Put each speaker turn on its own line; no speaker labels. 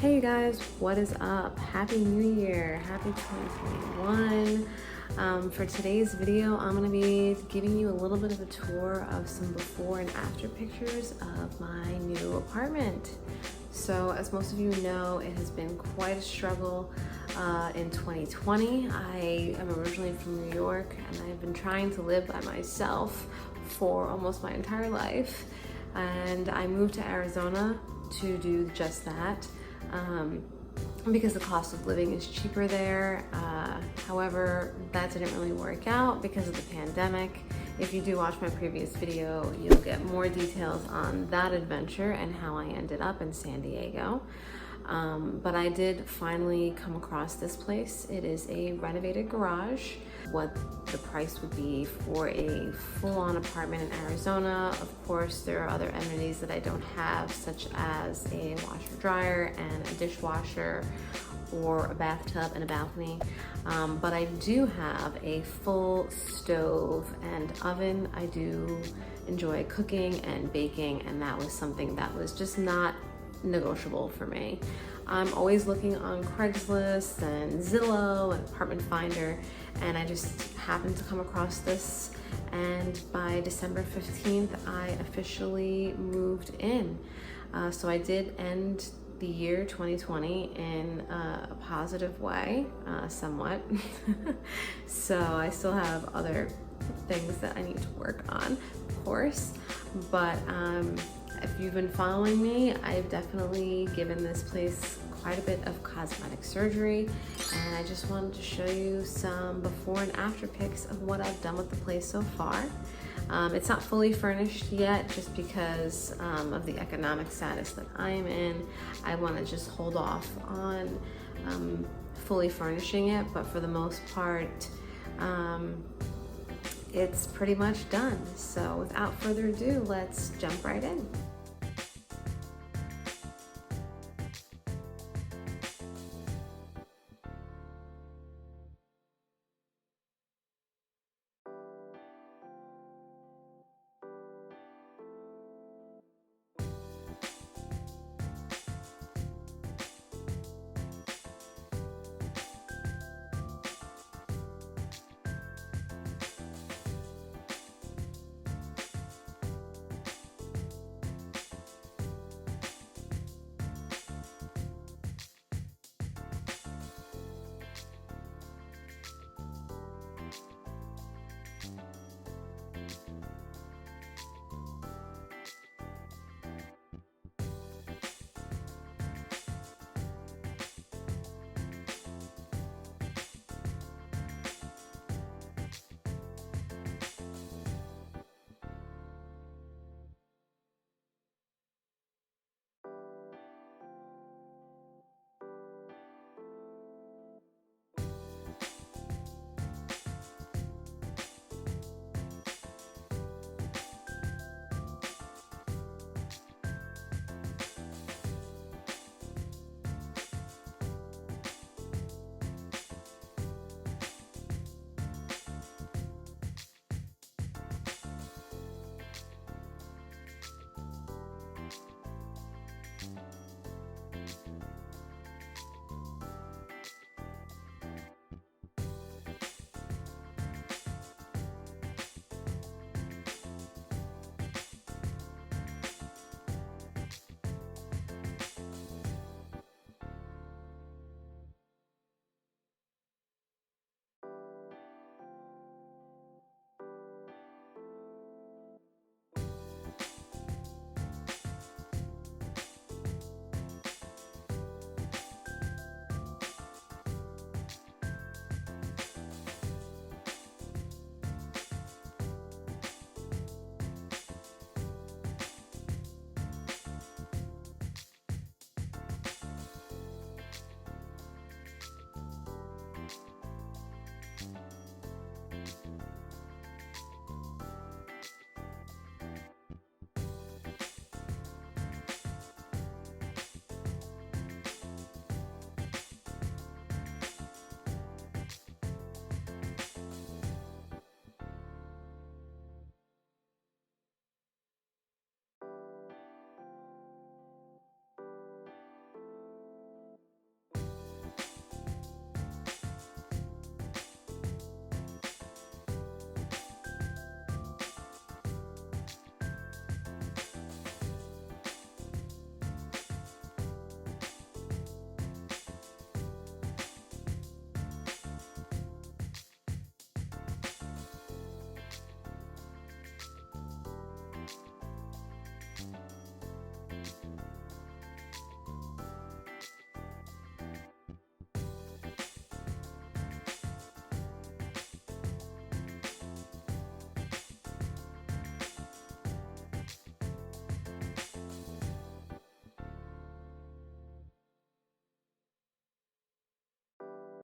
Hey you guys, what is up? Happy New Year, happy 2021. For today's video, I'm gonna be giving you a little bit of a tour of some before and after pictures of my new apartment. So as most of you know, it has been quite a struggle in 2020. I am originally from New York and I've been trying to live by myself for almost my entire life. And I moved to Arizona to do just that. Because the cost of living is cheaper there. However, that didn't really work out because of the pandemic. If you do watch my previous video, you'll get more details on that adventure and how I ended up in San Diego. But I did finally come across this place. It is a renovated garage. What the price would be for a full-on apartment in Arizona. Of course, there are other amenities that I don't have, such as a washer dryer and a dishwasher or a bathtub and a balcony. But I do have a full stove and oven. I do enjoy cooking and baking, and that was something that was just not negotiable for me. I'm always looking on Craigslist and Zillow and Apartment Finder, and I just happened to come across this, and by December 15th I officially moved in. So I did end the year 2020 in a positive way, somewhat. So I still have other things that I need to work on, of course, but if you've been following me, I've definitely given this place quite a bit of cosmetic surgery, and I just wanted to show you some before and after pics of what I've done with the place so far. It's not fully furnished yet just because of the economic status that I am in. I want to just hold off on fully furnishing it, but for the most part, it's pretty much done. So without further ado, let's jump right in.